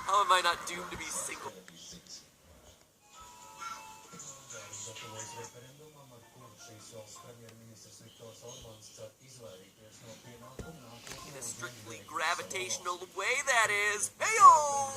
How am I not doomed to be single? In a strictly gravitational way, that is. Heyo!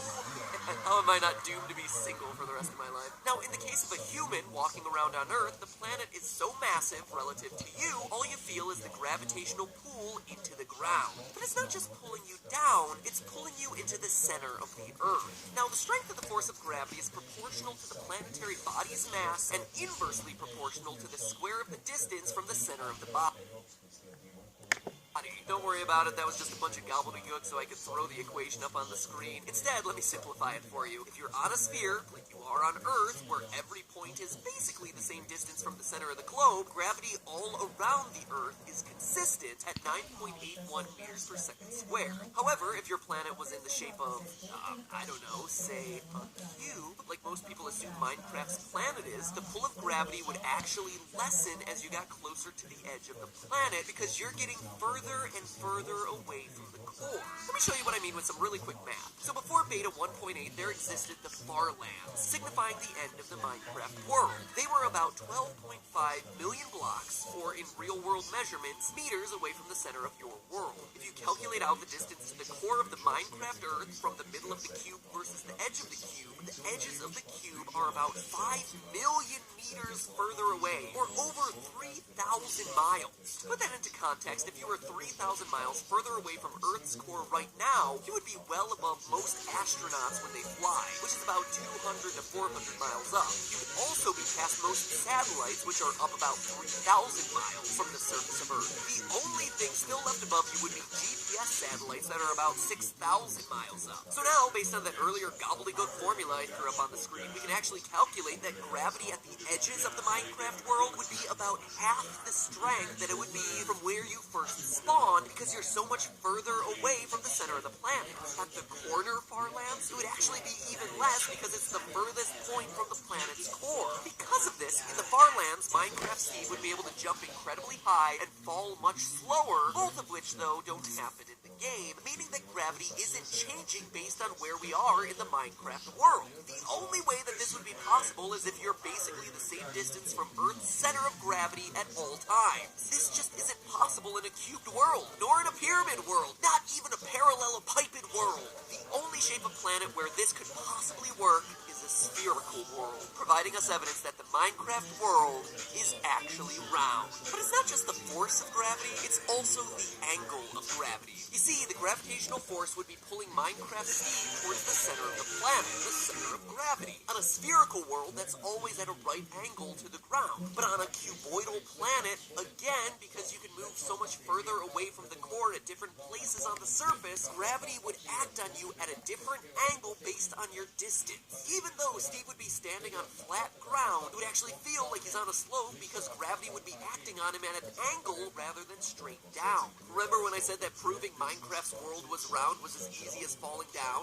How am I not doomed to be single for the rest of my life? Now, in the case of a human walking around on Earth, the planet is so massive relative to you, all you feel is the gravitational pull into the ground. But it's not just pulling you down, it's pulling you into the center of the Earth. Now, the strength of the force of gravity is proportional to the planetary body's mass and inversely proportional to the square of the distance from the center of the body. Don't worry about it, that was just a bunch of gobbledygook so I could throw the equation up on the screen. Instead, let me simplify it for you. If you're on a sphere, like you are on Earth, where every point is basically the same distance from the center of the globe, gravity all around the Earth is consistent at 9.81 meters per second squared. However, if your planet was in the shape of, I don't know, say a cube, like most people assume Minecraft's planet is, the pull of gravity would actually lessen as you got closer to the edge of the planet because you're getting further and further away from the core. Let me show you what I mean with some really quick math. So before Beta 1.8, there existed the Farlands, signifying the end of the Minecraft world. They were about 12.5 million blocks, or in real-world measurements, meters away from the center of your world. If you calculate out the distance to the core of the Minecraft Earth from the middle of the cube versus the edge of the edges of the cube are about 5 million meters further away, or over 3,000 miles. To put that into context, if you were 3,000 miles further away from Earth's core right now, you would be well above most astronauts when they fly, which is about 200 to 400 miles up. You would also be past most satellites, which are up about 3,000 miles from the surface of Earth. The only thing still left above you would be GPS satellites that are about 6,000 miles up. So now, based on that earlier gobbledygook formula I threw up on the screen, we can actually calculate that gravity at the edges of the Minecraft world would be about half the strength that it would be from where you first spawned, because you're so much further away from the center of the planet. At the corner Farlands, it would actually be even less because it's the furthest point from the planet's core. Because of this, in the Farlands, Minecraft Steve would be able to jump incredibly high and fall much slower, both of which, though, don't happen in the game, meaning that gravity isn't changing based on where we are in the Minecraft world. The only way that this would be possible is if you're basically the same distance from Earth's center of gravity at all times. This just isn't possible in a cubed world, nor in a pyramid world, not even a parallelepiped world. The only shape of planet where this could possibly work is a spherical world, providing us evidence that the Minecraft world is actually round. But it's not just the force of gravity, it's also the angle of gravity. You see, the gravitational force would be pulling Minecraft Steve towards the center of the planet, the center of gravity. On a spherical world, that's always at a right angle to the ground. But on a cuboidal planet, again, because you can move so much further away from the core at different places on the surface, gravity would act on you at a different angle based on your distance. Even though Steve would be standing on flat ground, it would actually feel like he's on a slope because gravity would be acting on him at an angle rather than straight down. Remember when I said that proving Minecraft's world was round was as easy as falling down?